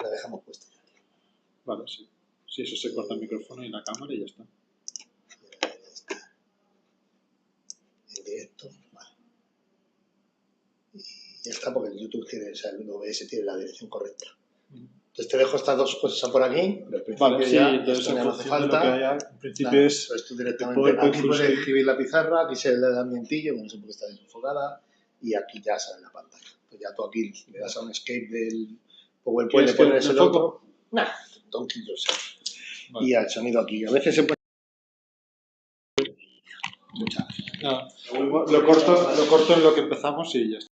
La dejamos puesta. Vale, sí. Sí, eso se corta el micrófono y la cámara y ya está. En directo, vale. Y ya está, porque el YouTube tiene, o sea, el OBS tiene la dirección correcta. Entonces te dejo estas dos cosas por aquí, pero al principio Vale, sí, ya, entonces esto ya no hace falta. Lo que haya, en principio Nada, es pues tú directamente aquí puedes escribir la pizarra, aquí se le da ambientillo, no sé por qué está desenfocada, y aquí ya sale la pantalla. Pues ya tú aquí le das a un escape del PowerPoint, le pones el otro. Nah, tonquillo, vale. Y al sonido aquí. A veces se puede. Muchas gracias. No, lo corto en lo que empezamos y ya está.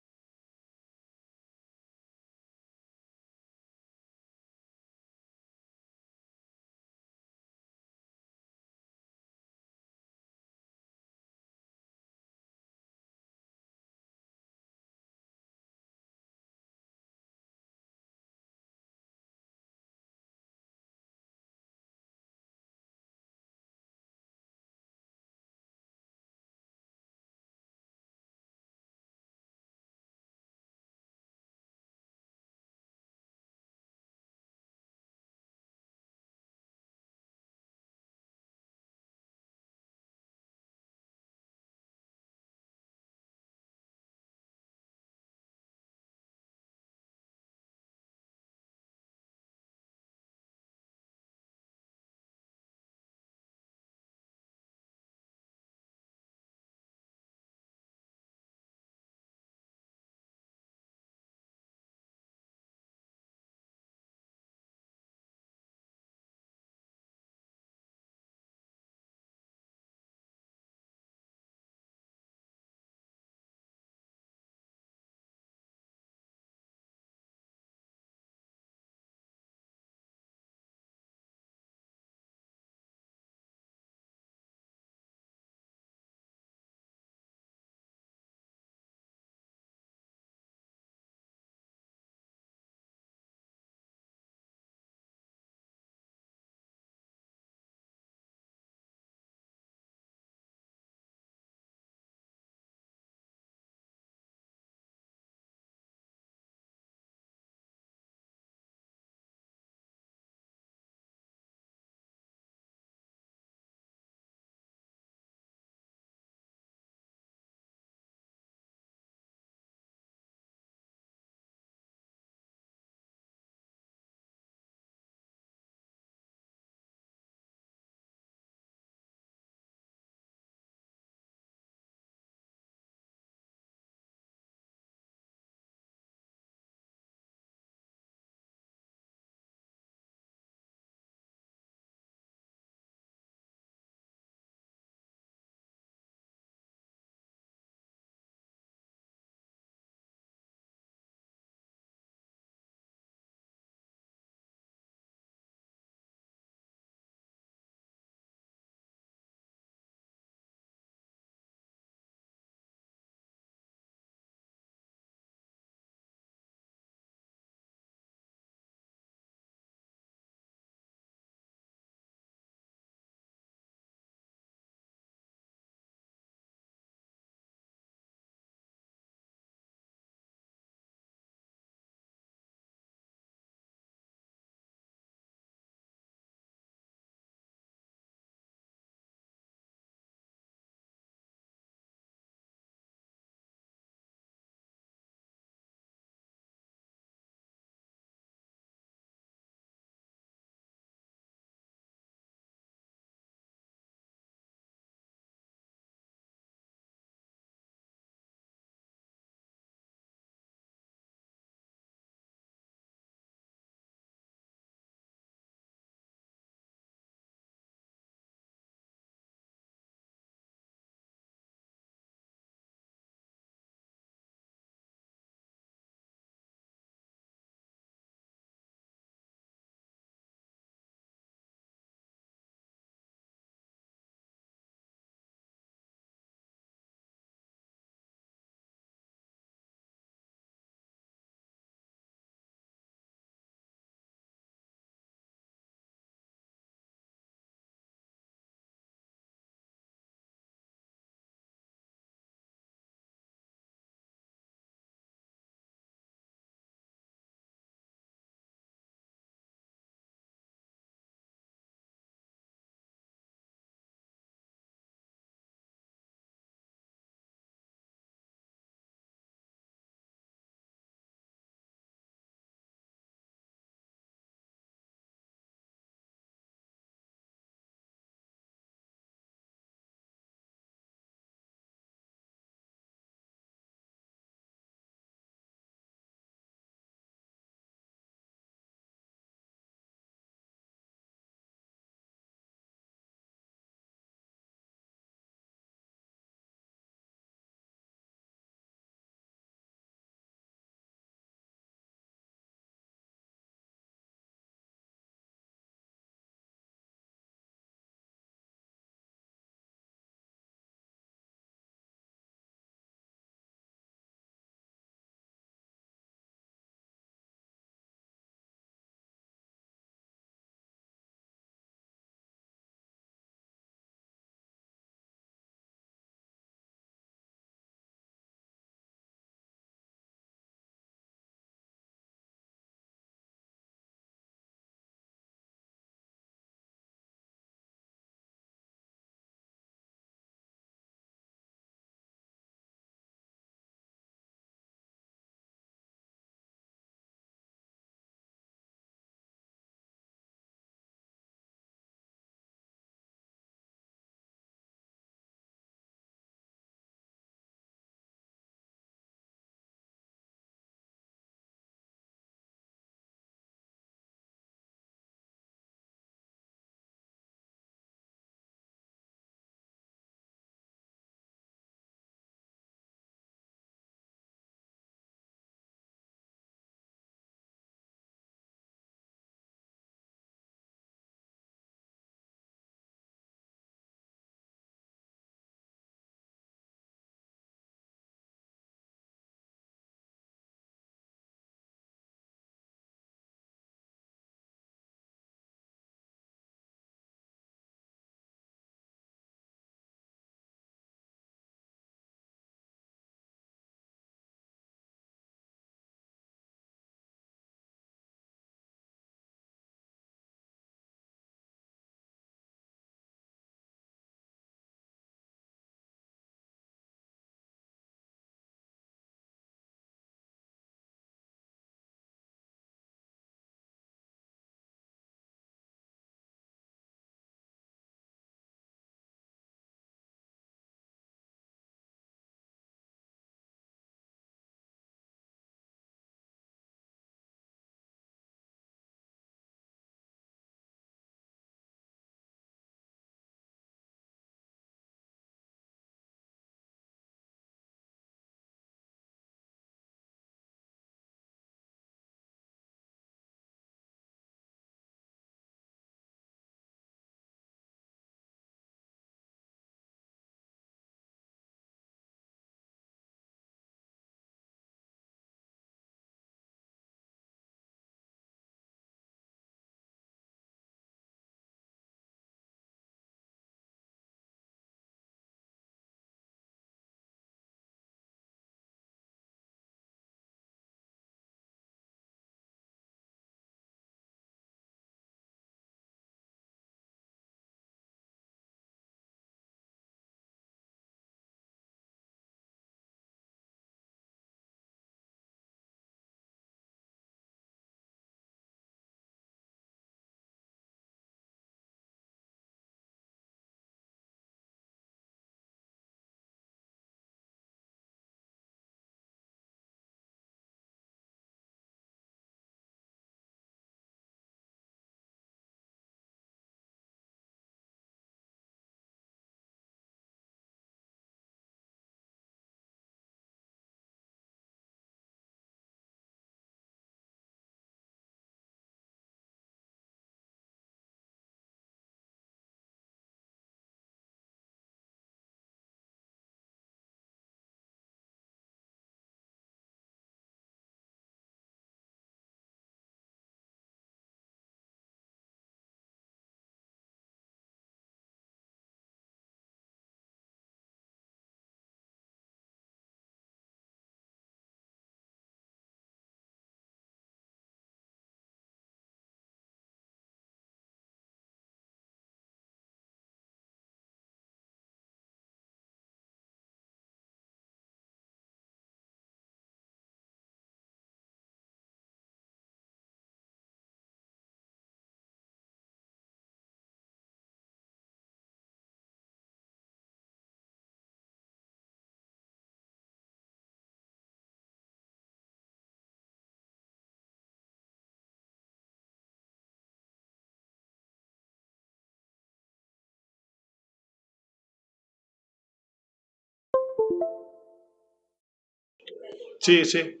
Sí, sí.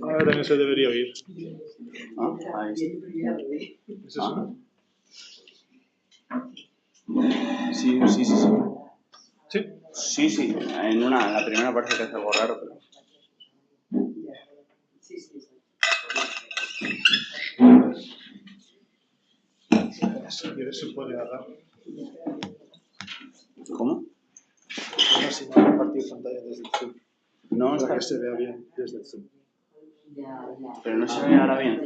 Ahora también se debería oír. Ahí ¿Es eso? Sí. Sí. Sí. En la primera parece que hace algo raro, pero... Si quieres se puede agarrar. ¿Cómo? No, si no compartir pantalla desde el Zoom. No, Para que se vea bien desde el Zoom. Pero no se ve ahora bien.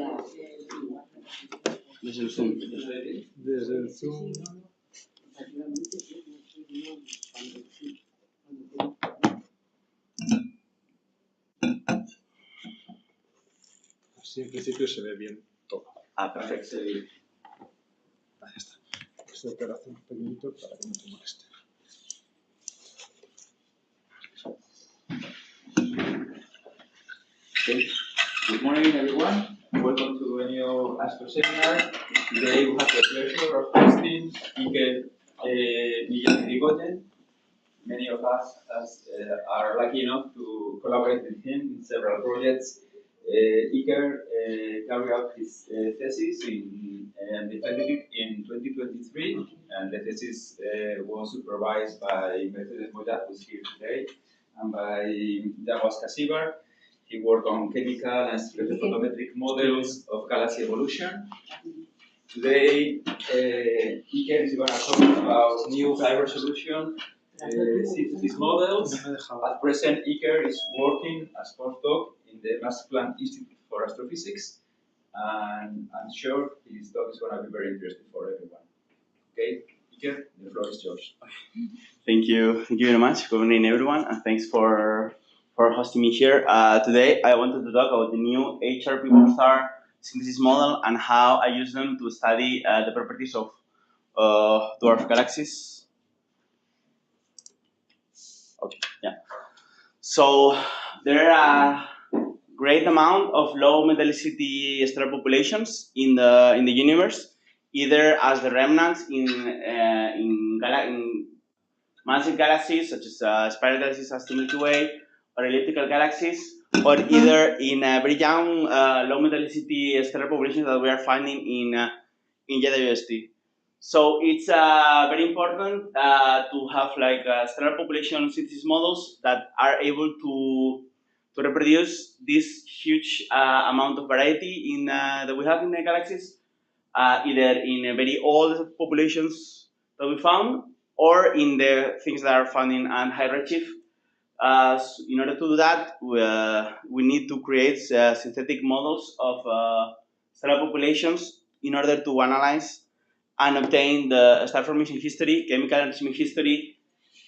Desde el Zoom. Desde el Zoom. Así en principio se ve bien todo. Perfecto. Ahí está. Este te lo hace un pequeñito para que no te moleste. Okay. Good morning, everyone. Welcome to a new astro-seminar. Today we have the pleasure of hosting Iker, Millan, and Irigoyen. Many of us are lucky enough to collaborate with him in several projects. Iker carried out his thesis and defended it in 2023, and the thesis was supervised by Mercedes Moya, who's here today, and by JWST. He worked on chemical and spectrophotometric models of galaxy evolution. Today, Iker is going to talk about new high-resolution synthesis models. At present, Iker is working as postdoc in the Max Planck Institute for Astrophysics, and I'm sure his talk is going to be very interesting for everyone. Okay, Iker, the floor is yours. Thank you very much. Good morning, everyone, and thanks for hosting me here. Today, I wanted to talk about the new HR-pyPopStar synthesis model and how I use them to study the properties of dwarf galaxies. Okay, yeah. So there are a great amount of low-metallicity stellar populations in the universe, either as the remnants in massive galaxies such as spiral galaxies as the Milky Way, or elliptical galaxies, or either in very young low-metallicity stellar populations that we are finding in JWST. So it's very important to have like stellar population synthesis models that are able to reproduce this huge amount of variety that we have in the galaxies, either in very old populations that we found, or in the things that are found in high redshift. In order to do that, we need to create synthetic models of stellar populations in order to analyze and obtain the star formation history, chemical and seismic history,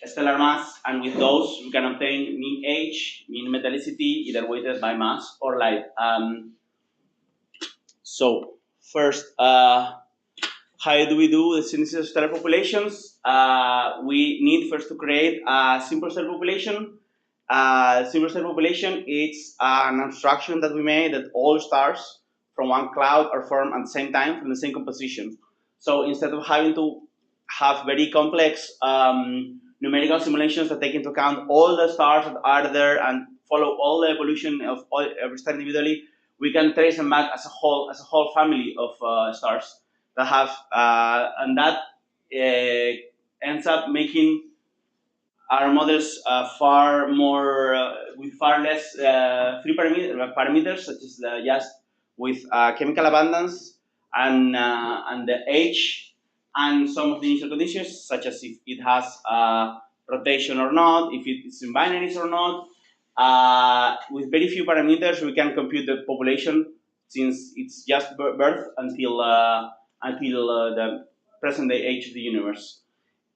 stellar mass, and with those we can obtain mean age, mean metallicity, either weighted by mass or light. So first, how do we do the synthesis of stellar populations? We need first to create a simple stellar population. Simple stellar population is an abstraction that we made that all stars from one cloud are formed at the same time from the same composition. So instead of having to have very complex numerical simulations that take into account all the stars that are there and follow all the evolution of every star individually, we can trace them back as a whole family of stars that have, and that ends up making our models far more with far less free parameters, such as just with chemical abundance and the age and some of the initial conditions, such as if it has rotation or not, if it's in binaries or not. With very few parameters, we can compute the population since it's just birth until the present day age of the universe.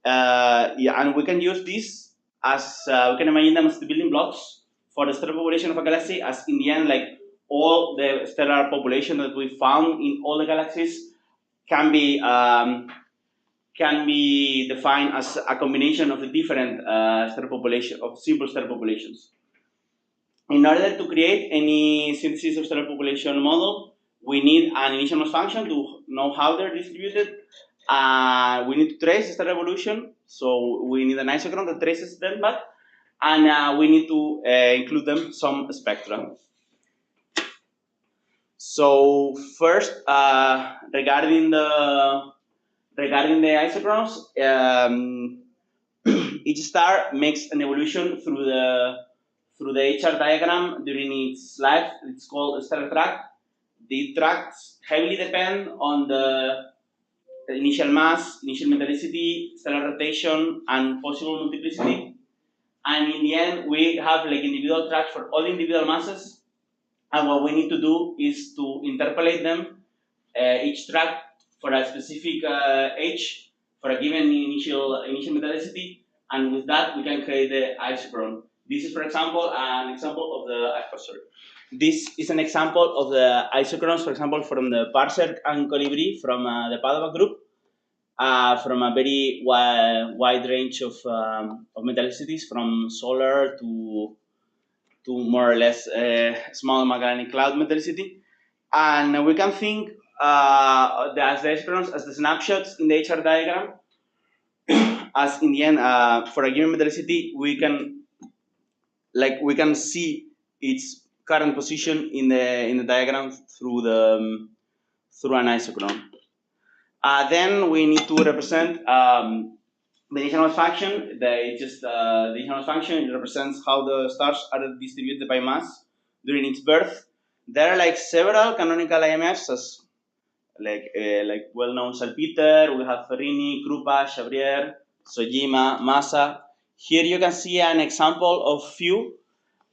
Yeah, and we can use this as we can imagine them as the building blocks for the stellar population of a galaxy. As in the end, like all the stellar population that we found in all the galaxies can be defined as a combination of the different stellar population of simple stellar populations. In order to create any synthesis of stellar population model, we need an initial mass function to know how they're distributed. We need to trace stellar evolution, so we need an isochron that traces them back, and we need to include them some spectra. So first, regarding the isochrons, each star makes an evolution through the HR diagram during its life. It's called a stellar track. The tracks heavily depend on the initial mass, initial metallicity, stellar rotation, and possible multiplicity. And in the end, we have like individual tracks for all individual masses. And what we need to do is to interpolate them, each track for a specific age, for a given initial metallicity. And with that, we can create the isochron. This is, for example, an example of the, This is an example of the isochrons, for example, from the Parser and Colibri from the Padova group, from a very wide range of metallicities, from solar to more or less small Magellanic Cloud metallicity. And we can think as the isochrons as the snapshots in the HR diagram, as in the end, for a given metallicity, we can see its current position in the diagram through an isochron. Then we need to represent the initial mass function. The initial mass function represents how the stars are distributed by mass during its birth. There are like several canonical IMFs, as like well-known Salpeter. We have Ferrini, Krupa, Chabrier, Sojima, Massa. Here you can see an example of few,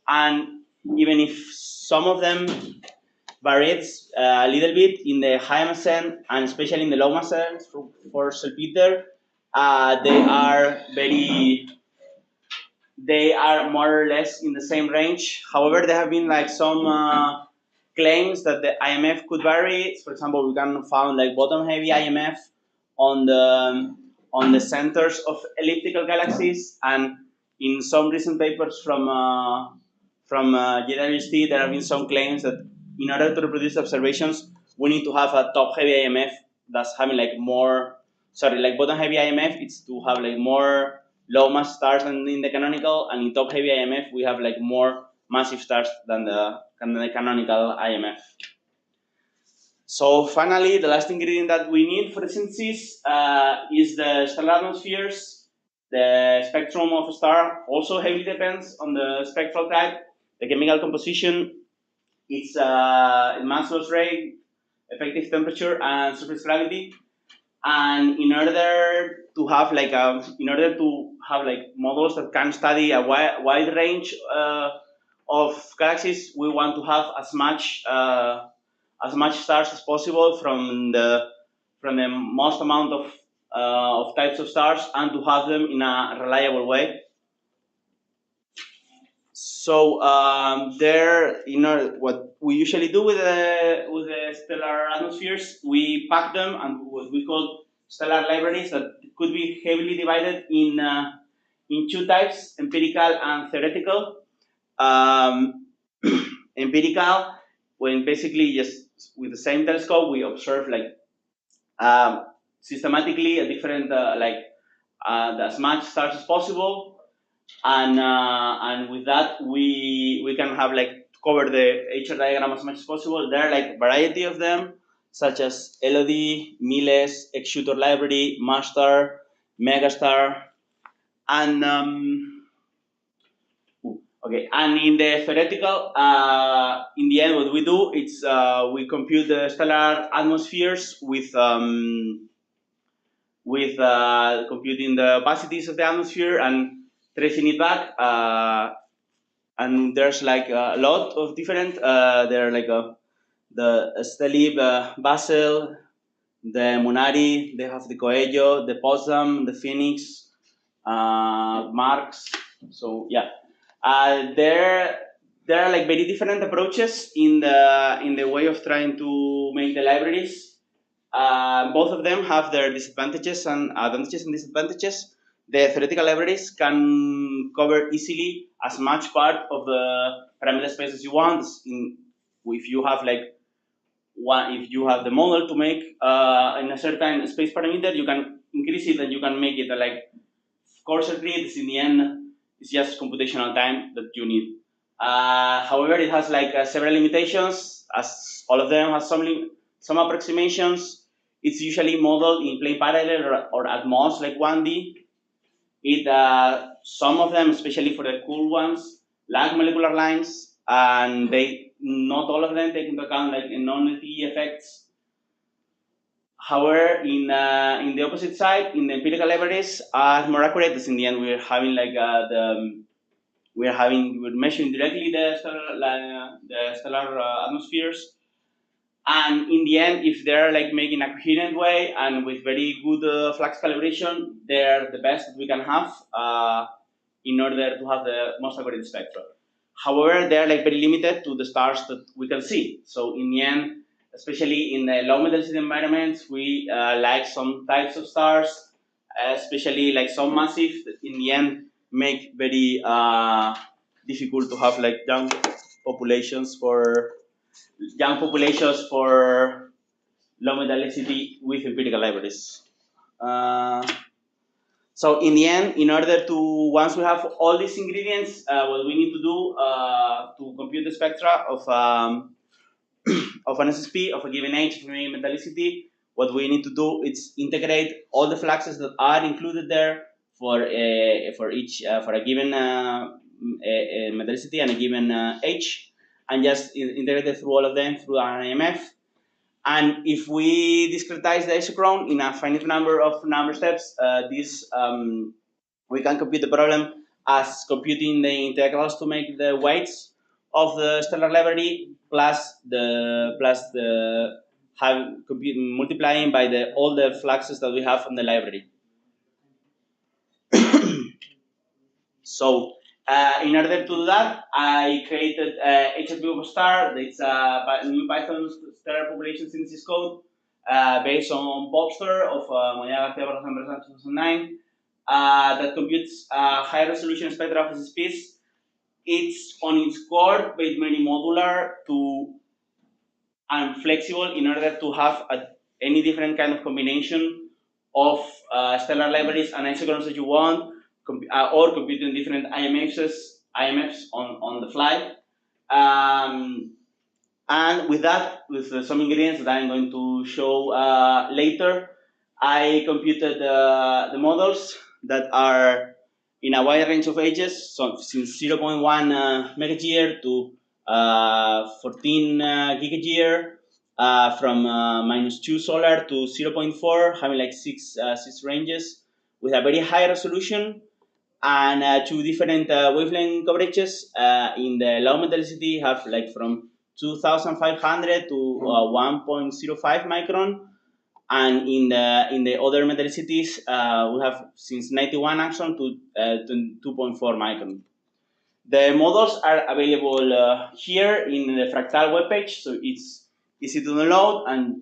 and even if some of them varies a little bit in the high mass end and especially in the low mass end for Salpeter, they are more or less in the same range. However, there have been like some claims that the IMF could vary. For example, we can found like bottom heavy IMF on the centers of elliptical galaxies, and in some recent papers from JWST, there have been some claims that in order to reproduce observations, we need to have a top heavy IMF that's having like bottom heavy IMF, it's to have like more low mass stars than in the canonical, and in top heavy IMF, we have like more massive stars than the canonical IMF. So finally, the last ingredient that we need for the synthesis is the stellar atmospheres. The spectrum of a star also heavily depends on the spectral type, the chemical composition, its mass loss rate, effective temperature, and surface gravity. And in order to have models that can study a wide range of galaxies, we want to have as much stars as possible from the most amount of types of stars, and to have them in a reliable way. So what we usually do with the stellar atmospheres, we pack them and what we call stellar libraries that could be heavily divided in two types: empirical and theoretical. Empirical, when basically just with the same telescope we observe systematically a different as much stars as possible. And with that, we can have cover the HR diagram as much as possible. There are like a variety of them, such as LOD, Miles, X-Shooter Library, MaStar, MegaStar, and okay. And in the theoretical, in the end, what we do is we compute the stellar atmospheres with computing the opacities of the atmosphere and tracing it back. And there's like a lot of different. There are like the Stelib, Basel, the Munari. They have the Coelho, the Potsdam, the Phoenix, Marx. So yeah, there are like very different approaches in the way of trying to make the libraries. Both of them have their disadvantages and advantages and disadvantages. The theoretical libraries can cover easily as much part of the parameter space as you want. If you have like if you have the model to make in a certain space parameter, you can increase it and you can make it like coarser grids. In the end, it's just computational time that you need. However, it has like several limitations, as all of them have some approximations. It's usually modeled in plane parallel or at most like 1D. Some of them, especially for the cool ones, lack molecular lines, and not all of them take into account like non-LTE effects. However, in the opposite side, in the empirical libraries, are more accurate. Because in the end, we're having like we're measuring directly the stellar atmospheres. And in the end, if they're like making a coherent way and with very good flux calibration, they're the best that we can have in order to have the most accurate spectra. However, they're like very limited to the stars that we can see. So in the end, especially in the low metallicity environments, we like some types of stars, especially like some massive that in the end make very difficult to have like young populations for low metallicity with empirical libraries. So in the end, in order to, once we have all these ingredients, what we need to do to compute the spectra of of an SSP of a given age of metallicity, what we need to do is integrate all the fluxes that are included there for a given metallicity and a given age, and just integrate it through all of them through an IMF. And if we discretize the isochrone in a finite number of steps, we can compute the problem as computing the integrals to make the weights of the stellar library plus multiplying by all the fluxes that we have from the library. So in order to do that, I created HR-pyPopStar. It's a new Python stellar population synthesis code based on PopStar of MaNGA 2009 that computes high resolution spectra of SSPs. It's on its core, but very modular and flexible in order to have any different kind of combination of stellar libraries and isochrones that you want. Or computing different IMFs on the fly. And with that, with some ingredients that I'm going to show later, I computed the models that are in a wide range of ages, so since 0.1 megayear to 14 gigayear, from -2 solar to 0.4, having like six ranges with a very high resolution. And two different wavelength coverages. In the low metallicity, have like from 2,500 to 1.05 micron, and in the other metallicities, we have since 91 angstrom to 2.4 micron. The models are available here in the Fractal webpage, so it's easy to download, and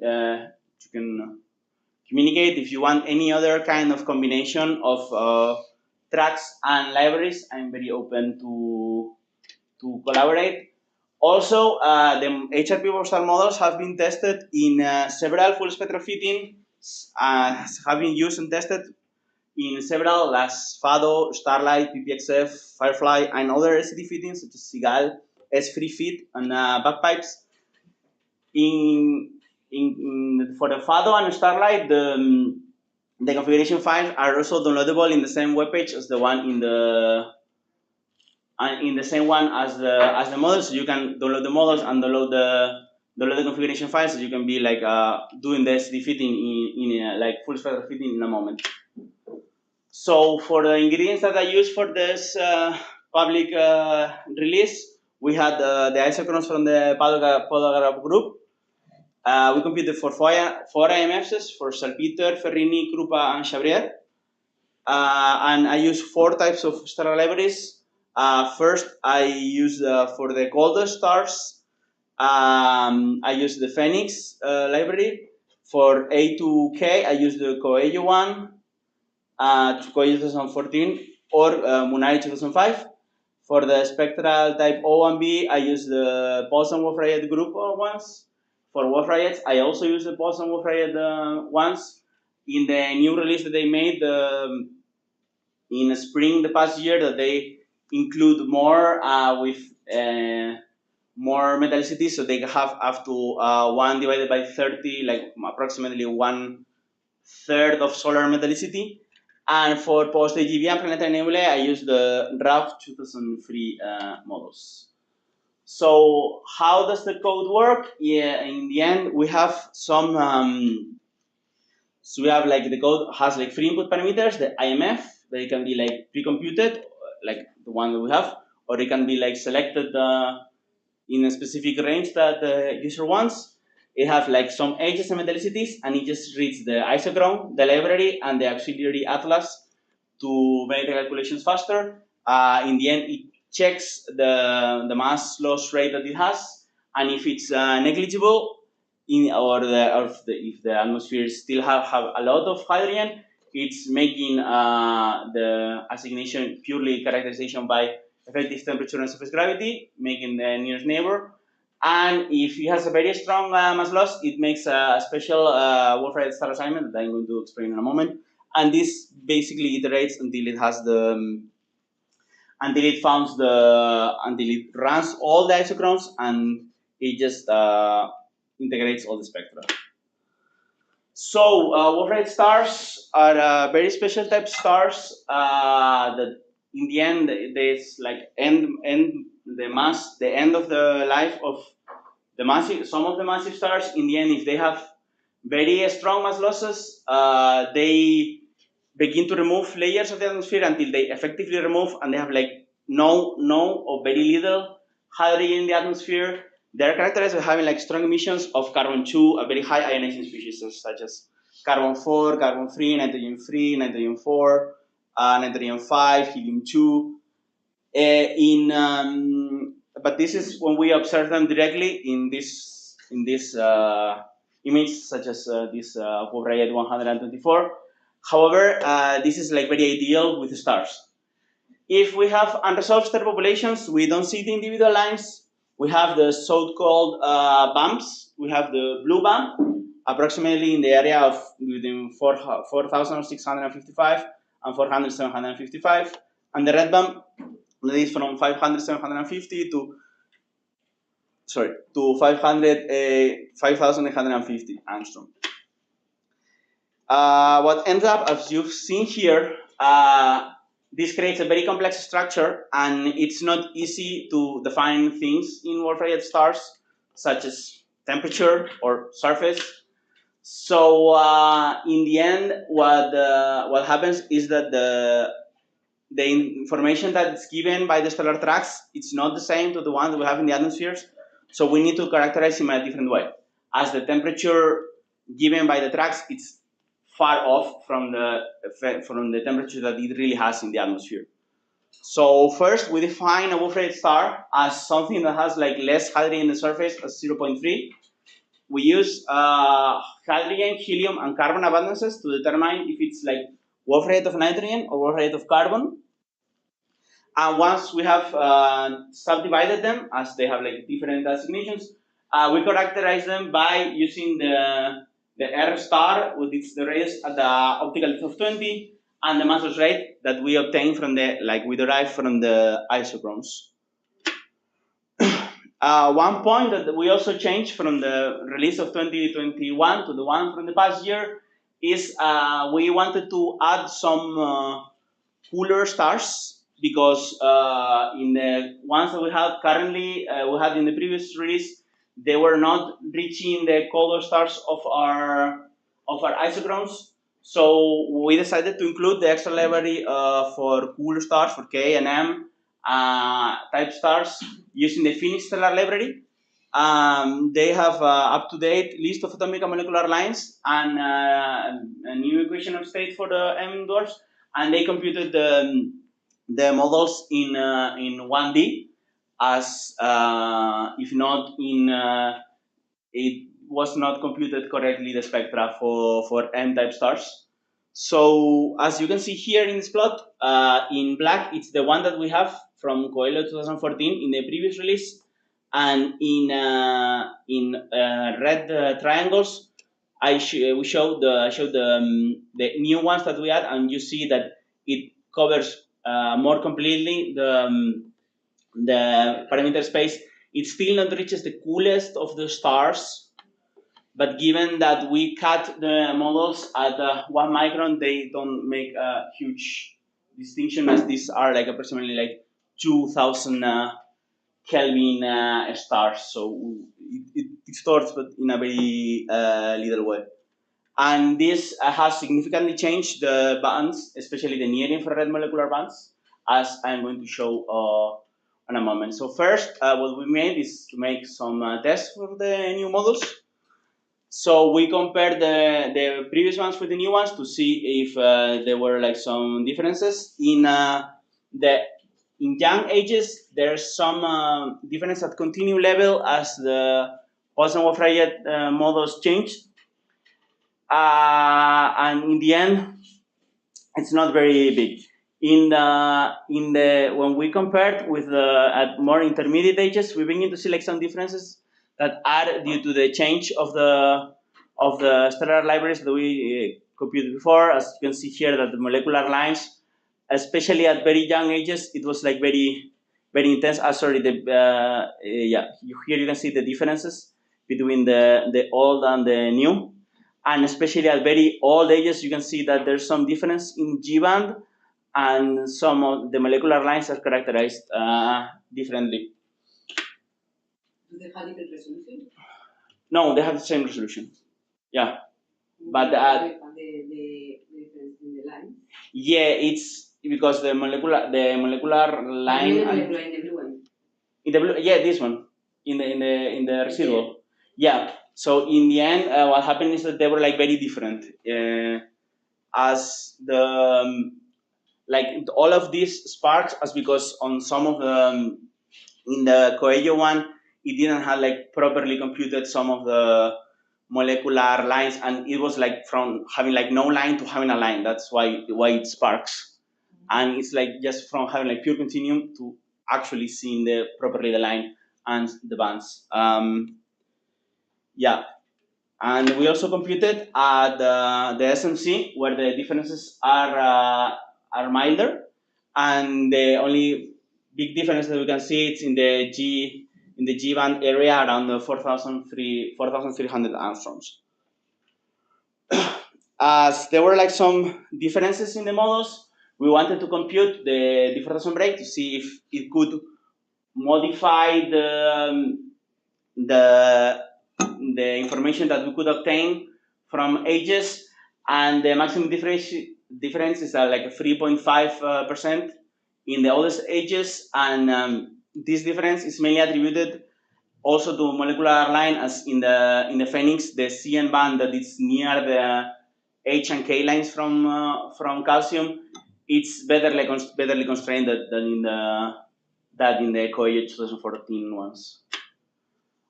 you can communicate if you want any other kind of combination of tracks and libraries. I'm very open to collaborate. Also, the HR-pyPopStar models have been tested in several full spectral fittings, have been used and tested in several as FADO, Starlight, PPXF, Firefly, and other SCD fittings such as Sigal S3 feet and bagpipes. For the Fado and Starlight, the configuration files are also downloadable in the same webpage as the one in the same one as the models. So you can download the models and download the configuration files. So you can be like doing the SD fitting in like full spectral fitting in a moment. So for the ingredients that I use for this public release, we had the isochrones from the Podograph group. We computed for four IMFs for Salpeter, Ferrini, Krupa, and Chabrier. And I use 4 types of star libraries. First, I use for the coldest stars, I use the Phoenix library. For A to K, I use the Coelho one, Coelho 2014, or Munari 2005. For the spectral type O and B, I use the Paulson-Wolf-Rayet group ones. For Wolf-Rayets, I also use the Paulson-Wolf-Rayet ones. In the new release that they made in spring the past year, that they include more with more metallicity, so they have up to 1 divided by 30, like approximately 1/3 of solar metallicity. And for post-AGV and planetary nebulae, I use the RAF 2003 models. So how does the code work? Yeah, in the end, we have some. So we have like the code has like 3 input parameters: the IMF, they can be like pre-computed, like the one that we have, or they can be like selected in a specific range that the user wants. It has like some edges and metallicities, and it just reads the isochrone, the library, and the auxiliary atlas to make the calculations faster. In the end, it checks the mass loss rate that it has, and if it's negligible, if the atmosphere still have a lot of hydrogen, it's making the assignation purely characterization by effective temperature and surface gravity, making the nearest neighbor. And if it has a very strong mass loss, it makes a special Wolf-Rayet star assignment that I'm going to explain in a moment. And this basically iterates until it has until it runs all the isochrones, and it just integrates all the spectra. So Wolf-Rayet stars are very special type stars that in the end there's like end of the life of the massive. Some of the massive stars, in the end, if they have very strong mass losses, they begin to remove layers of the atmosphere until they effectively remove, and they have like no or very little hydrogen in the atmosphere. They're characterized by having like strong emissions of carbon-2, a very high ionizing species such as carbon-4, carbon-3, nitrogen-3, nitrogen-4, nitrogen-5, helium-2. But this is when we observe them directly in this image, such as this Wolf-Rayet 124. However, this is like very ideal with stars. If we have unresolved star populations, we don't see the individual lines. We have the so-called bumps. We have the blue bump, approximately in the area of between 4,655 and 4,755, and the red bump that is from 5,750 to 5,850 angstrom. What ends up, as you've seen here, this creates a very complex structure, and it's not easy to define things in Wolf-Rayet stars, such as temperature or surface. So in the end, what happens is that the information that's given by the stellar tracks, it's not the same to the one that we have in the atmospheres. So we need to characterize them in a different way. As the temperature given by the tracks, it's far off from the temperature that it really has in the atmosphere. So first, we define a Wolf-Rayet star as something that has like less hydrogen in the surface, as 0.3. We use hydrogen, helium, and carbon abundances to determine if it's like Wolf-Rayet of nitrogen or Wolf-Rayet of carbon. And once we have subdivided them, as they have like different designations, we characterize them by using the R star with the radius at the optical depth of 20 and the mass loss rate that we obtain from we derive from the isochrones. One point that we also changed from the release of 2021 to the one from the past year is we wanted to add some cooler stars, because in the ones that we have currently, we had in the previous release, they were not reaching the color stars of our isochrones. So we decided to include the extra library for cooler stars, for K and M type stars, using the Phoenix stellar library. They have up-to-date list of atomic and molecular lines and a new equation of state for the M dwarfs, and they computed the models in 1D, as if not in it was not computed correctly the spectra for M-type stars. So as you can see here in this plot, in black it's the one that we have from Coelho 2014 in the previous release, and in red triangles I showed the new ones that we had, and you see that it covers more completely the parameter space. It still not reaches the coolest of the stars, but given that we cut the models at 1 micron, they don't make a huge distinction, as these are like approximately like 2000 Kelvin stars. So it distorts, but in a very little way. And this has significantly changed the bands, especially the near-infrared molecular bands, as I'm going to show in a moment. So first, what we made is to make some tests for the new models. So we compared the previous ones with the new ones to see if there were like some differences. In young ages, there's some difference at continuum level as the Poisson-Wolf-Rayet models changed. And in the end, it's not very big. When we compared with at more intermediate ages, we begin to see like some differences that are due to the change of the stellar libraries that we computed before. As you can see here, that the molecular lines, especially at very young ages, it was like very, very intense. Here you can see the differences between the old and the new. And especially at very old ages, you can see that there's some difference in G-band, and some of the molecular lines are characterized differently. Do they have different resolution? No, they have the same resolution. Yeah, but the difference in the line. Yeah, it's because the molecular line. The molecular in the blue one. In the blue, yeah, this one in the residual. Yeah. So in the end, what happened is that they were like very different. As the like all of these sparks, as because on some of the in the Coelho one, it didn't have like properly computed some of the molecular lines, and it was like from having like no line to having a line. That's why it sparks, and it's like just from having like pure continuum to actually seeing properly the line and the bands. Yeah, and we also computed the SMC, where the differences are milder, and the only big difference that we can see it's in the G band area around the 4,300 angstroms. As there were like some differences in the models, we wanted to compute the diffraction break to see if it could modify the information that we could obtain from ages, and the maximum difference is like 3.5% in the oldest ages, and this difference is mainly attributed also to molecular line, as in the Phoenix, the CN band that is near the H and K lines from calcium, it's betterly constrained than in the Coelho 2014 ones.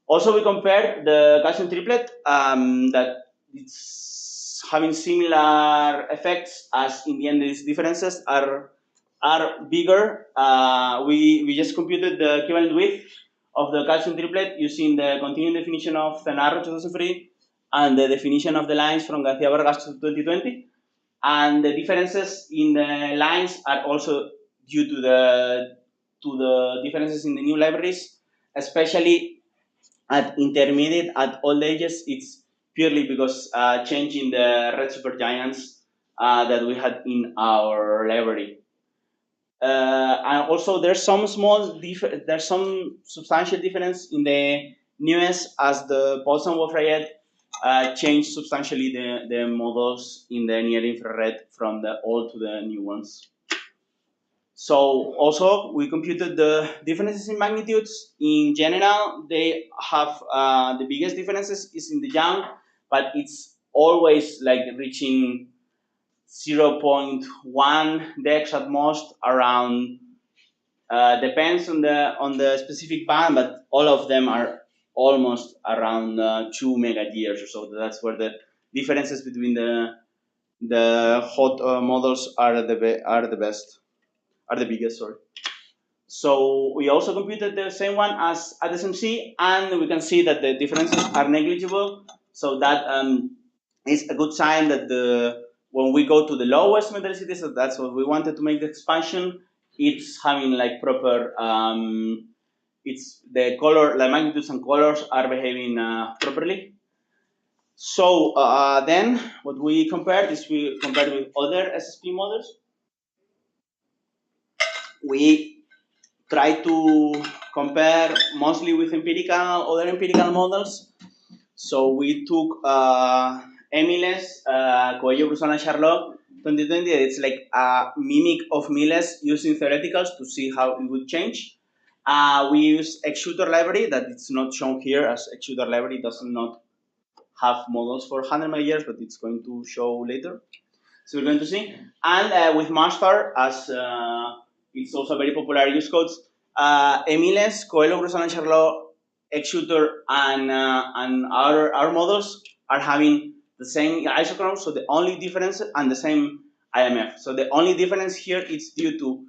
Also, we compared the calcium triplet that it's having similar effects, as in the end these differences are bigger. We just computed the equivalent width of the calcium triplet using the continuum definition of Cenarro 2003 and the definition of the lines from Garcia Vargas 2020. And the differences in the lines are also due to the differences in the new libraries, especially at intermediate, at old ages, it's purely because changing the red supergiants that we had in our library. And also, there's some substantial difference in the newest, as the Paulson-Wolf-Rayet changed substantially the models in the near infrared from the old to the new ones. So also we computed the differences in magnitudes. In general, they have the biggest differences is in the young, but it's always like reaching 0.1 dex at most, around. Depends on the specific band, but all of them are almost around 2 megayears or so. That's where the differences between the hot models are the biggest. Sorry. So we also computed the same one as at SMC, and we can see that the differences are negligible. So that is a good sign that when we go to the lowest metallicity, so that's what we wanted to make the expansion. It's having like proper. It's the color, the magnitudes and colors are behaving properly. So then, what we compared is we compared with other SSP models. We try to compare mostly with other empirical models. So we took Emiles, Coelho, Brusana, Charlotte 2020. It's like a mimic of Miles using theoreticals to see how it would change. We use X-Shooter library that it's not shown here, as X-Shooter library does not have models for 100 million years, but it's going to show later. So we're going to see. And with MaStar, as it's also very popular use codes, Emiles, Coelho, Brusana, Charlotte, X-Shooter, and our models are having the same isochrones, so the only difference, and the same IMF. So the only difference here is due to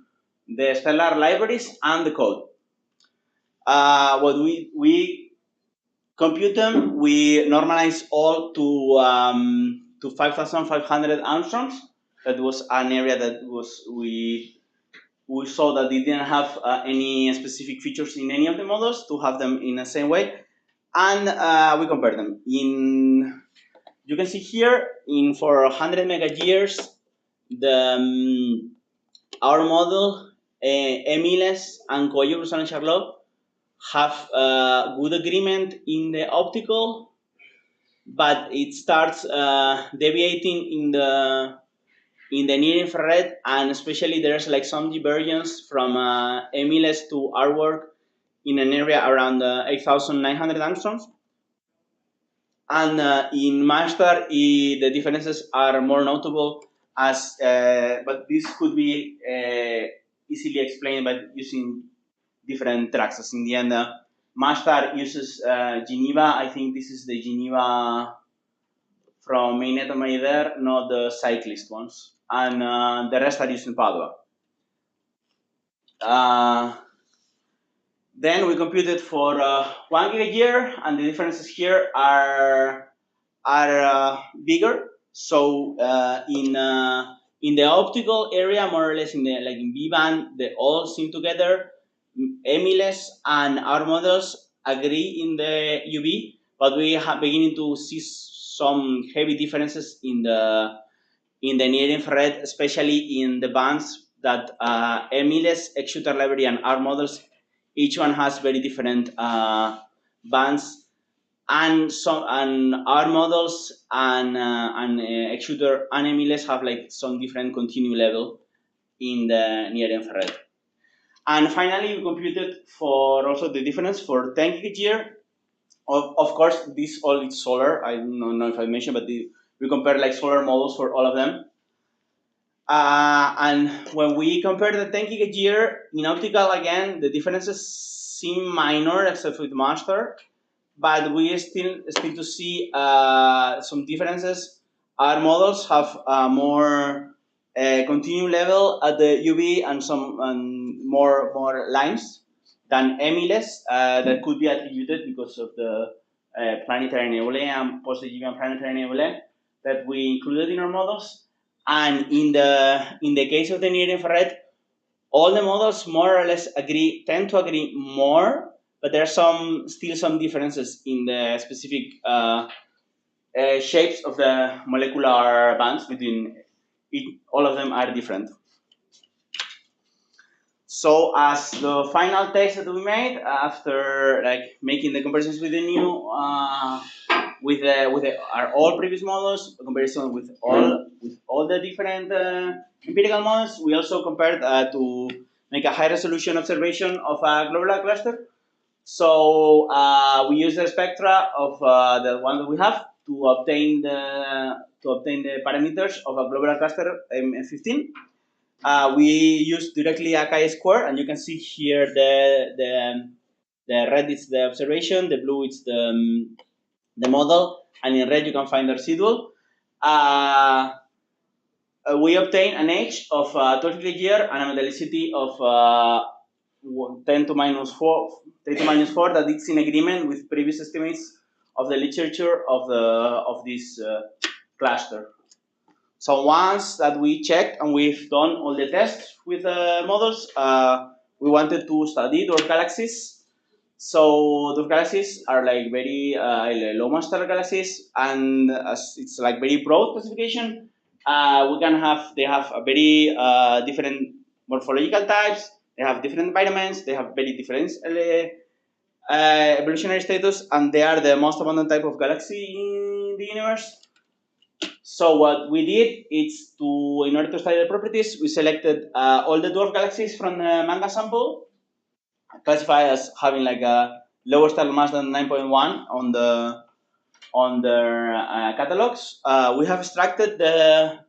the stellar libraries and the code. What we compute them, we normalize all to 5,500 angstroms. That was an area that we saw that they didn't have any specific features in any of the models to have them in the same way, and we compare them. You can see here for 100 megayears, our model Emiles and Coelho, Brusana, and Charlotte have good agreement in the optical, but it starts deviating in the near infrared, and especially there's like some divergence from Emiles to our work in an area around 8,900 angstroms. And in MaStar, the differences are more notable, but this could be easily explained by using different tracks. As in the end, MaStar uses Geneva. I think this is the Geneva from Mainnet and Maider, not the cyclist ones. And the rest are used in Padua. Then we computed for 1 gigayear, and the differences here are bigger. So in the optical area, more or less in V band, they all seem together. Emiles and our models agree in the UV, but we are beginning to see some heavy differences in the near infrared, especially in the bands that Emiles, X-Shooter library, and our models, each one has very different bands, and our models and X-Shooter and Emiles have like some different continue level in the near infrared. And finally, we computed for also the difference for 10 gigayear. Of course, this all is solar. I don't know if I mentioned, but we compare like solar models for all of them. And when we compare the 10 gigayear in optical, again, the differences seem minor except with MaStar, but we still to see some differences. Our models have more continue level at the UV and some more lines than Emiles that could be attributed because of the planetary nebulae and post-Egyptian planetary nebulae that we included in our models. And in the case of the near infrared, all the models more or less tend to agree more but there are still some differences in the specific shapes of the molecular bands between all of them are different. So as the final test that we made after making the comparisons with the new with our all previous models, a comparison with all the different empirical models, we also compared to make a high resolution observation of a globular cluster. So we use the spectra of the one that we have to obtain the parameters of a globular cluster M15. We use directly a chi-square, and you can see here the red is the observation, the blue is the model, and in red you can find the residual. We obtain an age of 12 year and a metallicity of 10 to minus 4, that is in agreement with previous estimates of the literature of this cluster. So once that we checked and we've done all the tests with the models, we wanted to study dwarf galaxies. So dwarf galaxies are very low-mass-stellar galaxies, and as it's very broad classification. They have a very different morphological types. They have different environments. They have very different evolutionary status, and they are the most abundant type of galaxy in the universe. So what we did is in order to study the properties, we selected all the dwarf galaxies from the MaNGA sample, classified as having a lower stellar mass than 9.1 on their catalogs. We have extracted the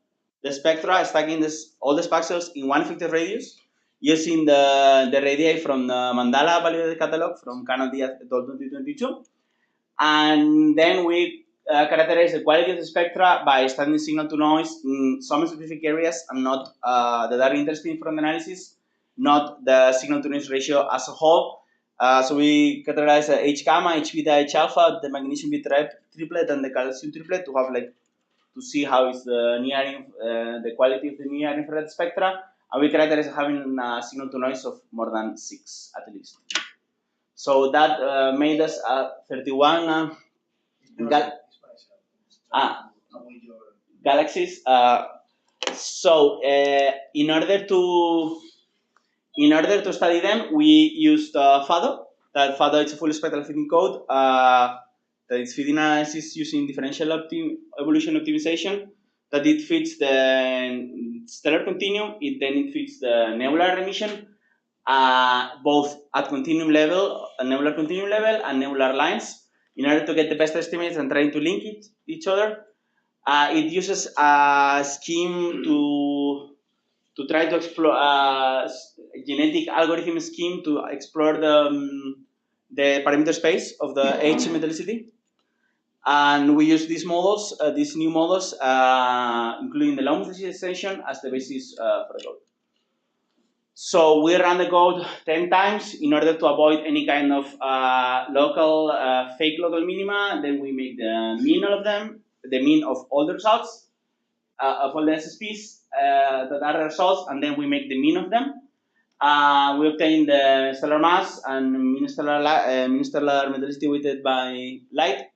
spectra, stacking all the spaxels in one effective radius, using the radii from the Mandala validated catalog from Canada 2022. And then we characterize the quality of the spectra by studying signal to noise in some specific areas and not that are interesting from the analysis, not the signal to noise ratio as a whole. So we categorize the H gamma, H beta, H alpha, the magnesium beta triplet, and the calcium triplet to have to see how is the the quality of the near infrared spectra, and we characterize having a signal to noise of more than 6 at least. So that made us 31 galaxies. So in order to study them, we used FADO. That FADO is a full spectral fitting code that is fitting analysis using differential evolution optimization. That it fits the stellar continuum. Then it fits the nebular emission, both at continuum level, nebular continuum level, and nebular lines, in order to get the best estimates and trying to link each other. It uses a scheme to try to explore a genetic algorithm scheme to explore the parameter space of the H metallicity. And we use these models, these new models, including the low-metallicity extension, as the basis for the code. So we run the code 10 times in order to avoid any kind of fake local minima. Then we make the mean of them, the mean of all the results, of all the SSPs that are the results, and then we make the mean of them. We obtain the stellar mass and mean stellar metallicity weighted by light.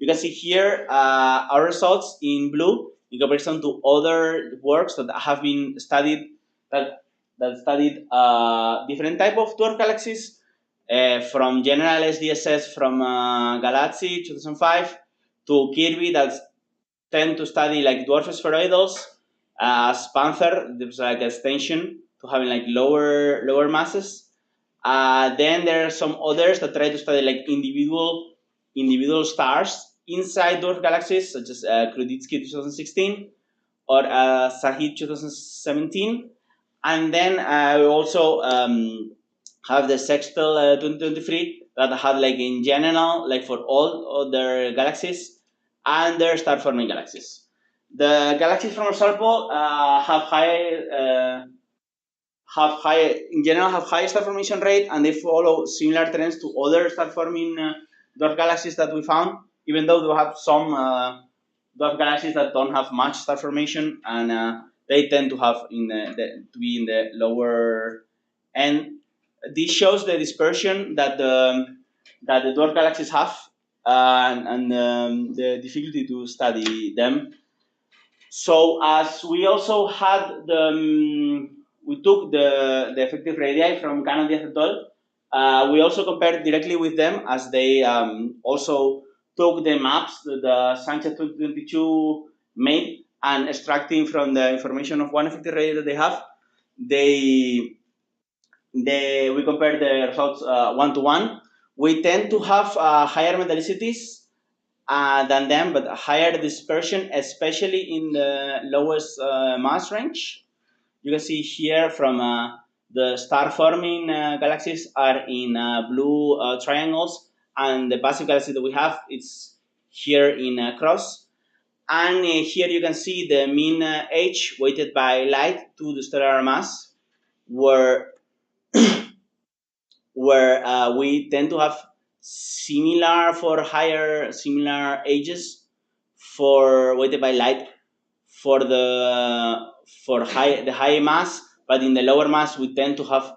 You can see here our results in blue in comparison to other works that have been studied that studied different type of dwarf galaxies, from general SDSS from Galaxy 2005 to Kirby that tend to study dwarf spheroidals. As Panther, there's an extension to having lower masses. Then there are some others that try to study individual stars inside dwarf galaxies, such as Kruditsky 2016 or Sahid 2017. And then we also have the Sextil 2023 that had in general, for all other galaxies and their star-forming galaxies. The galaxies from our sample have high star formation rate, and they follow similar trends to other star-forming dwarf galaxies that we found, even though we have some dwarf galaxies that don't have much star formation, and they tend to have to be in the lower end this shows the dispersion that the dwarf galaxies have and the difficulty to study them. So as we also had we took the effective radii from Canon Diaz et al. We also compared directly with them as they also took the maps that the Sanchez 2022 made and extracting from the information of one effective radii that they have. We compared the results 1-to-1. We tend to have higher metallicities than them, but higher dispersion, especially in the lowest mass range. You can see here from the star-forming galaxies are in blue triangles, and the passive galaxy that we have is here in cross. And here you can see the mean age weighted by light to the stellar mass, where we tend to have similar ages for weighted by light for the high mass, but in the lower mass we tend to have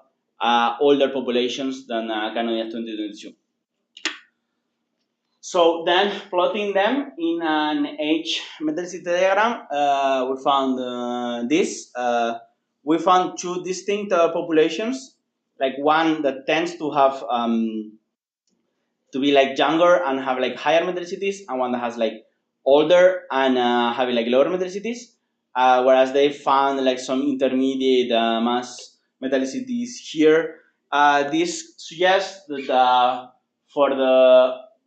older populations than Canon 2022. So then plotting them in an age metallicity diagram, we found this. We found two distinct populations, like one that tends to have to be like younger and have like higher metallicities, and one that has like older and having like lower metallicities. Whereas they found like some intermediate mass metallicities here. This suggests that for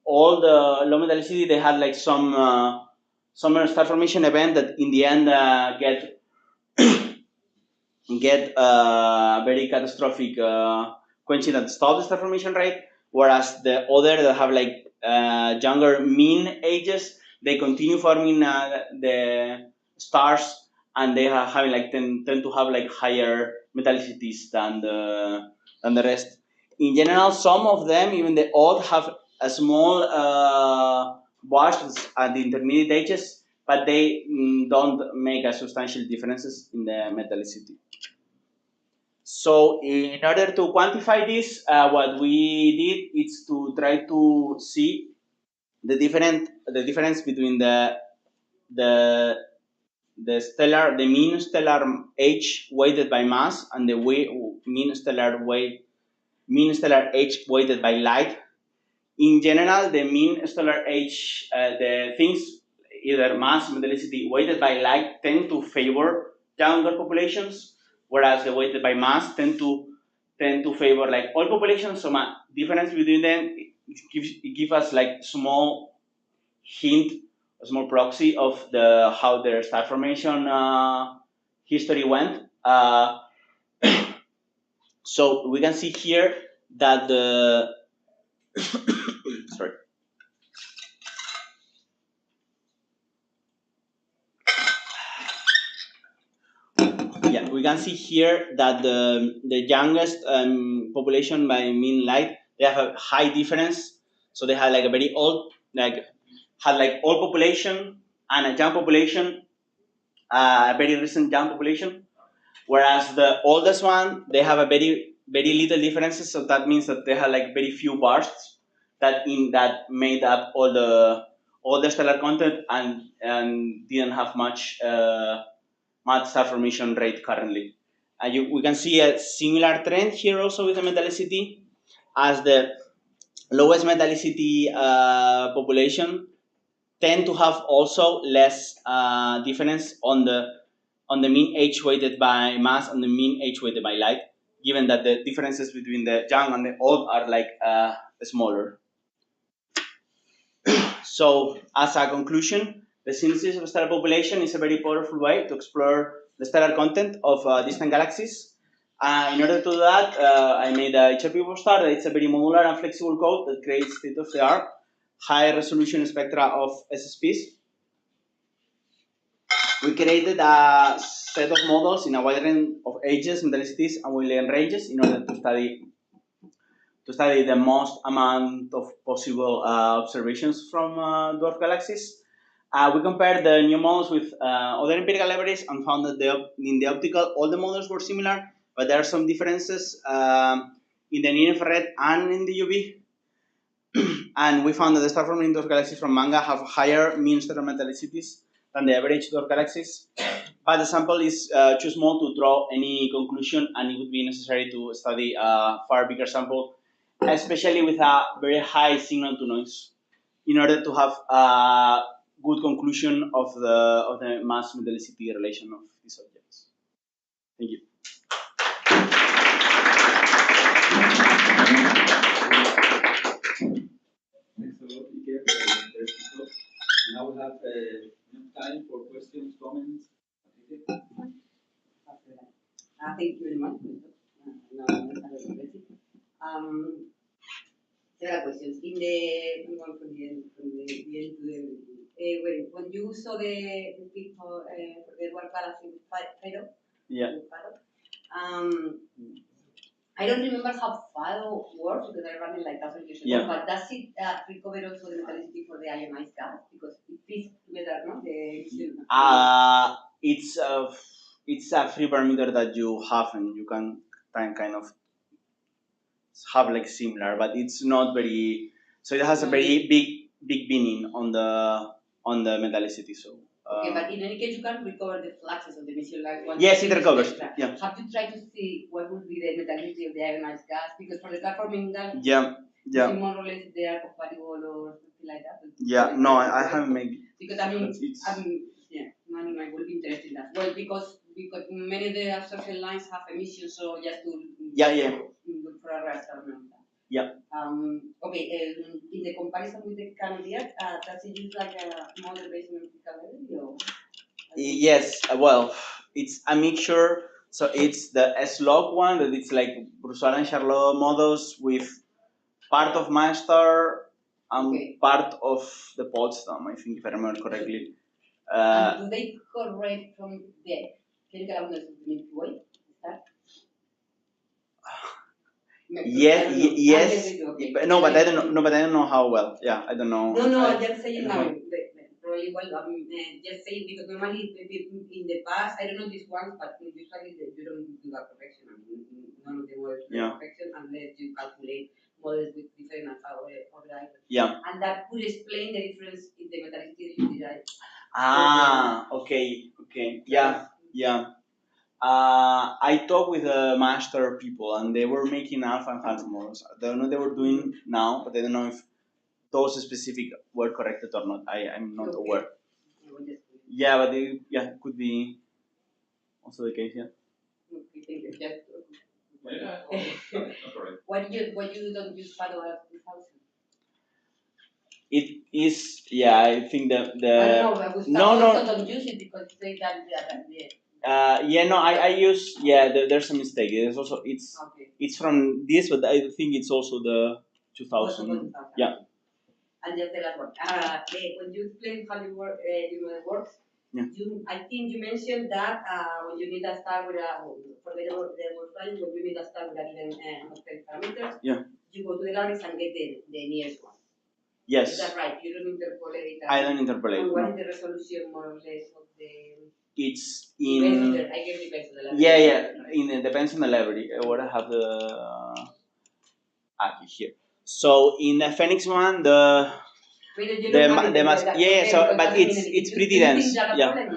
all the low metallicity, they had like some star formation event that in the end get very catastrophic quenching that stops the star formation rate, whereas the other that have like younger mean ages, they continue forming the stars, and they are having like tend to have like higher metallicities than the rest. In general, some of them, even the odd, have a small bursts at the intermediate ages, but they don't make a substantial differences in the metallicity. So in order to quantify this, what we did is to try to see the difference between the mean stellar age weighted by mass and the mean stellar age weighted by light. In general, the mean stellar age, the things either mass, metallicity weighted by light tend to favor younger populations, whereas the weighted by mass tend to favor like all populations. So difference between them gives us like small hint, a small proxy of how their star formation history went. So we can see here that the sorry. Yeah, we can see here that the youngest population by mean light, they have a high difference. So they had like a very old, old population and a young population, a very recent young population. Whereas the oldest one, they have a very little differences. So that means that they have like very few bursts that made up all the stellar content and didn't have much star formation rate currently. We can see a similar trend here also with the metallicity, as the lowest metallicity population tend to have also less difference on the mean age weighted by mass and the mean age weighted by light, given that the differences between the young and the old are like smaller. So as a conclusion, the synthesis of stellar population is a very powerful way to explore the stellar content of distant galaxies. In order to do that, I made a HR-pyPopStar. It's a very modular and flexible code that creates state-of-the-art high-resolution spectra of SSPs. We created a set of models in a wide range of ages, metallicities, and wavelength ranges in order to study the most amount of possible observations from dwarf galaxies. We compared the new models with other empirical libraries and found that in the optical, all the models were similar, but there are some differences in the near-infrared and in the UV. And we found that the star-forming dwarf galaxies from MaNGA have higher mean stellar metallicities than the average dwarf galaxies. But the sample is too small to draw any conclusion, and it would be necessary to study a far bigger sample, especially with a very high signal-to-noise, in order to have a good conclusion of the mass metallicity relation of these objects. Thank you. Thanks a lot, Iker, for the interesting talk. Now we have enough time for questions, comments. Thank you very much. Several questions. In the one from the end to the when you saw the peak for the dwarf galaxy with Faro, Yeah. I don't remember how Faro works because I ran it like 1,000 years ago. Yeah. But does it recover also the metallicity for the ionized gas because it fits together, no? It's a free parameter that you have, and you can kind of have like similar, but it's not very. So it has a very big binning on the metallicity. So. Okay, but in any case, you can recover the fluxes of the emission line. Yes, it recovers. Yeah. Have you tried to see what would be the metallicity of the ionized gas? Because for the star-forming gas, yeah, more or less they are compatible or something like that. Yeah, no, I haven't made. Because I would be interested in that. Well, because many of the absorption lines have emissions, so just to look for a raster. Yeah. Okay, in the comparison with the Canadian, does it use like a model based on optical or? Yes, well, it's a mixture. So it's the S-log one that it's like Brussels and Charlotte models with part of MaStar and part of the Potsdam, I think, if I remember correctly. And do they correct from the chemical abundance of the Milky Way? Yes. No, but I don't know. No, but I don't know how well. Yeah, I don't know. No, I'm just saying now. Probably just saying because normally in the past, I don't know this one, but usually you don't do that correction. I mean, none of the models do correction unless you calculate models with different alpha. Yeah. And that could explain the difference in the metallicity you derive. Okay. Yeah. I talked with the master people, and they were making alpha and half models. I don't know what they were doing now, but I don't know if those specific were corrected or not. I'm not aware. Yeah, but it could be also the case. Yeah. Okay, thank you. Why you don't use Faro as 2000? It is. Yeah, I think the. I don't know. Also don't use it because they I use. There's a mistake. There's also it's from this, but I think it's also the 2000. Yeah. And just the last one. When you explain how you work, it works. Yeah. I think you mentioned that when you need a star with for the when you need a star with a given parameters, you go to the lattice and get the nearest one. Yes. Is that right? You don't interpolate. I don't interpolate. And what is the resolution more or less of the? It's in. I guess depends on the library. It depends on the library. What I have here. So in the Phoenix one, but it's pretty dense. Yeah.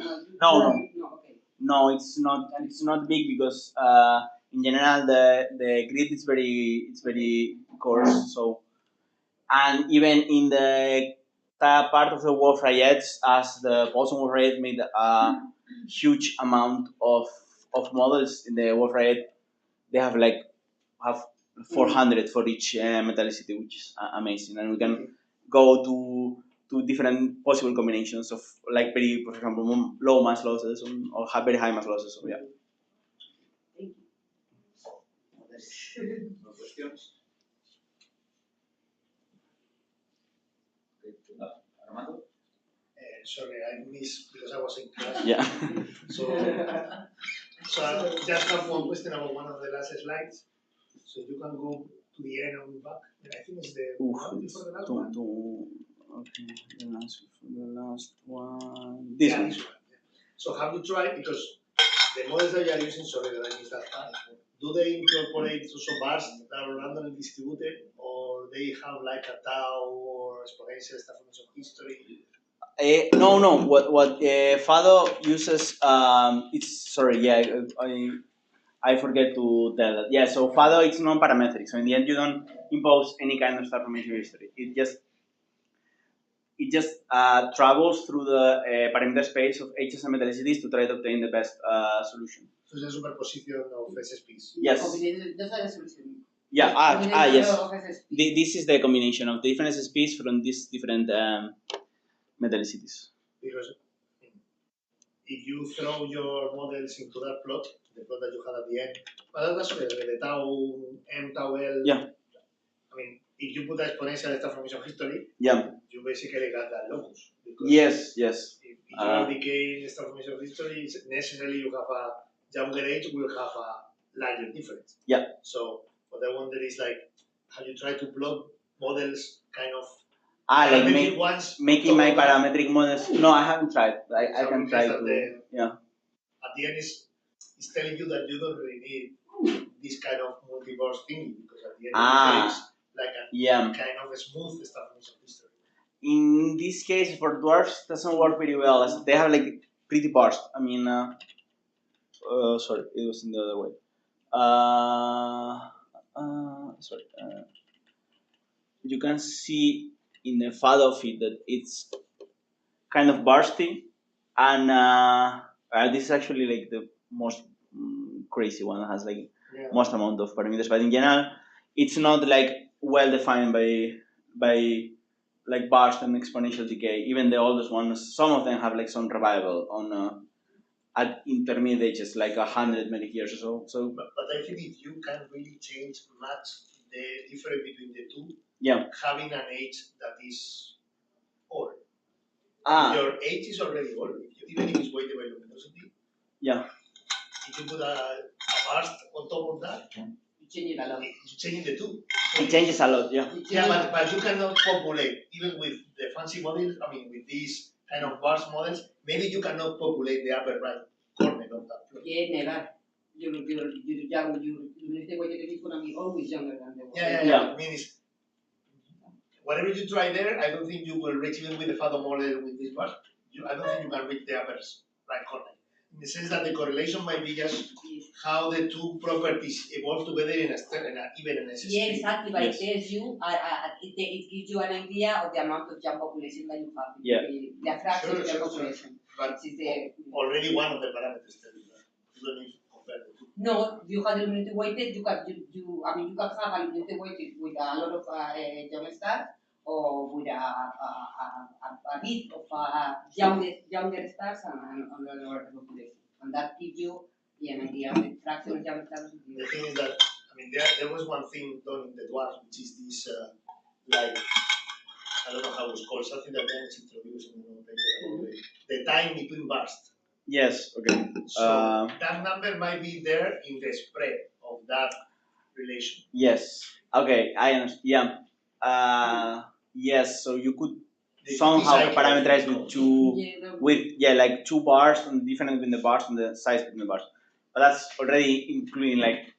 No, it's not. It's not big because in general the grid is very coarse. So and even in the part of the Wolf-Rayets, as the Poisson Wolf-Rayet made a huge amount of models in the Wolf-Rayet, they have 400 for each metallicity, which is amazing, and we can go to different possible combinations of very, for example, low mass losses or very high mass losses. So yeah. Thank you. No questions. Armando? Sorry, I missed because I was in class. Yeah. So I just have one question about one of the last slides. So you can go to the end and back. And I think it's the one before the last one. Okay, the last one. This one. Yeah. So have you tried, because the models that you are using, sorry that I missed that part, do they incorporate also bars that are randomly distributed, or they have like a tau or exponential stuff from some history? No. What Fado uses, it's sorry, yeah, I forget to tell that. Yeah, so Fado it's non-parametric. So in the end, you don't impose any kind of star formation history. It just travels through the parameter space of HS-metallicities to try to obtain the best solution. So it's a superposition of SSPs. Yes. Those are the solutions. Yeah. Yes. This is the combination of the different SSPs from these different metallicities. Because if you throw your models into that plot, the plot that you had at the end, well, that's the tau m tau l. Yeah. I mean, if you put the exponential star formation history, yeah, you basically got that locus. Yes. If you are decaying star formation history, necessarily you have a younger age will have a larger difference. Yeah. So what I wonder is like, have you tried to plot models kind of like making my that? parametric models? No, I haven't tried. I can try to. Yeah. At the end, it's telling you that you don't really need this kind of multiverse thing because at the end it's like a kind of a smooth stuff in history. In this case, for dwarfs, it doesn't work very well. As they have like pretty burst. I mean, sorry, it was in the other way. Sorry. You can see in the Fado feed that it's kind of bursty, and this is actually like the most crazy one that has like most amount of parameters. But in general, it's not like well defined by like burst and exponential decay. Even the oldest ones, some of them have like some revival on at intermediate ages, like 100 many years or so. But I think if you can really change much the difference between the two, having an age that is old. Your age is already old, even if it's weighted by luminosity. Yeah. If you put a burst on top of that, you change it a lot. You change the two. So it changes a lot, yeah. Yeah, but you cannot populate, even with the fancy models, I mean, with these kind of burst models, maybe you cannot populate the upper right corner of that plot. Yeah, never. Your luminosity weighted is going to be always younger than the one. Yeah. I mean, whatever you try there, I don't think you will reach, even with the Fado model with this burst, I don't think you can reach the upper right corner. In the sense that the correlation might be just how the two properties evolve together in even an SSP. Yeah, exactly. But it tells you, it gives you an idea of the amount of young population that you have. Yeah. The fraction of the population. But already one of the parameters tells you that. You don't need to compare the two. No, you have the luminosity weighted. You can have a luminosity weighted with a lot of JWST or with a bit of younger stars and another population. And that gives you an idea of the fraction of younger stars. The thing is that, I mean, there was one thing done in the dwarf, which is this, like, I don't know how it's called, something that then is introduced in the paper, the time between bursts. Yes, okay. So that number might be there in the spread of that relation. Yes, okay, I understand. Yeah. Yes, so you could somehow parameterize with like two bars and different between the bars and the size between the bars. But that's already including like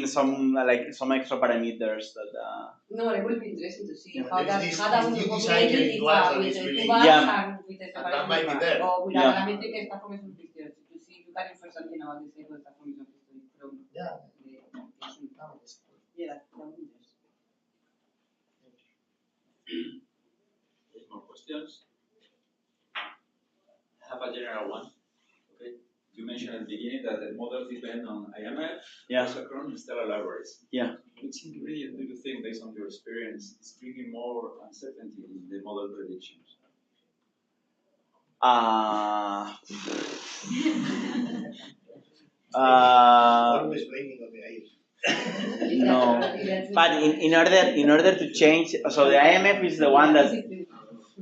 some extra parameters that No, it will be interesting to see how that will be populated with the two bars and with the that might be there. Or with a parametric star formation history to see if you can infer something about the stable star formation history from the that would be interesting. Any more questions? I have a general one. Okay. You mentioned at the beginning that the models depend on IMF, isochrone, and stellar libraries. Yeah. Which ingredient do you think, based on your experience, is bringing more uncertainty in the model predictions? Always blaming on the IMF. No, but in order to change, so the IMF is the one that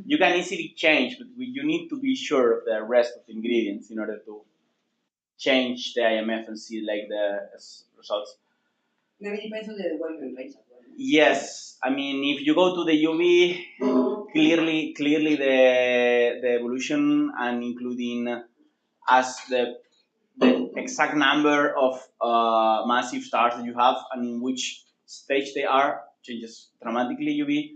you can easily change, but you need to be sure of the rest of the ingredients in order to change the IMF and see like the results. Maybe it depends on the development rate as well. Yes, I mean if you go to the UV, clearly the evolution and including as the exact number of massive stars that you have and in which stage they are changes dramatically UV.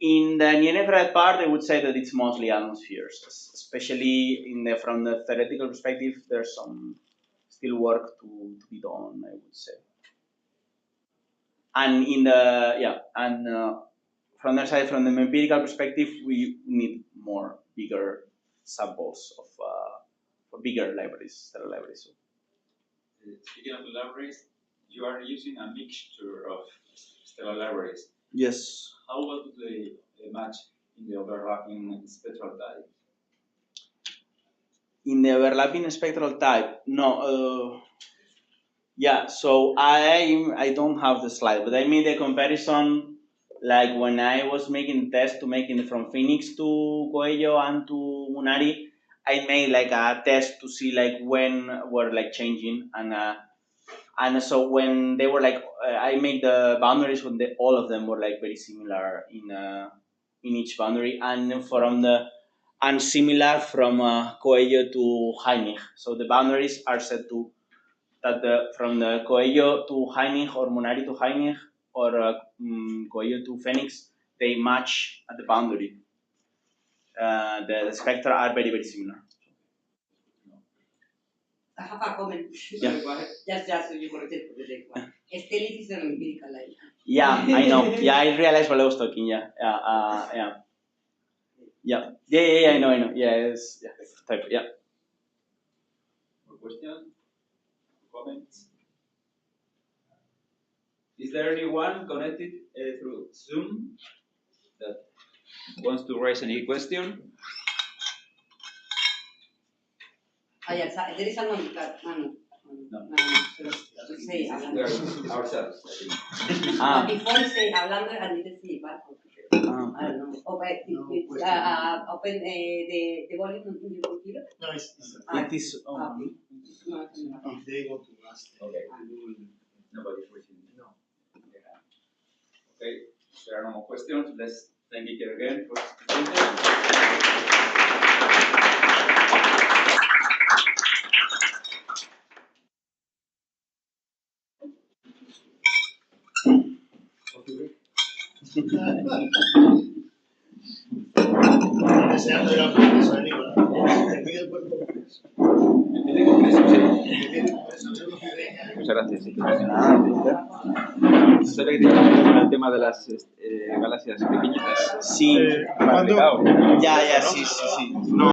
In the near-infrared part, I would say that it's mostly atmospheres, especially from the theoretical perspective. There's some still work to be done, I would say. And from the side, from the empirical perspective, we need bigger samples for bigger libraries, stellar libraries. Speaking of libraries, you are using a mixture of stellar libraries. Yes. How well do they match in the overlapping spectral type? In the overlapping spectral type, no. Yeah, so I don't have the slide, but I made a comparison like when I was making the test to making from Phoenix to Coelho and to Munari. I made like a test to see like when were like changing and so when they were like I made the boundaries when all of them were like very similar in each boundary and similar from Coelho to Heinrich. So the boundaries are set to that from the Coelho to Heinrich or Munari to Heinrich or Coelho to Phoenix, they match at the boundary. The spectra are very, very similar. I have a comment. Yeah. Just so you correct it for the next one. Stellit is an empirical line. Yeah, I know. Yeah, I realized while I was talking. Yeah. I know. Yes. Yeah. Type. Yeah. More questions? Comments? Is there anyone connected through Zoom that wants to raise any question? Yes, there is someone that No. Say hablando. Ourselves. But before you say hablando, I need to see I don't know. Open the volume in your computer. No, it is. They go to us. Okay. Nobody's wishing. No. Okay. If there are no more questions, let's thank Iker again for his presentation. Deseando ir a congreso de Nicolás. Muchas gracias. No sabía que teníamos con el tema de las galaxias pequeñitas. Sí. ¿Cuándo? Ya, sí.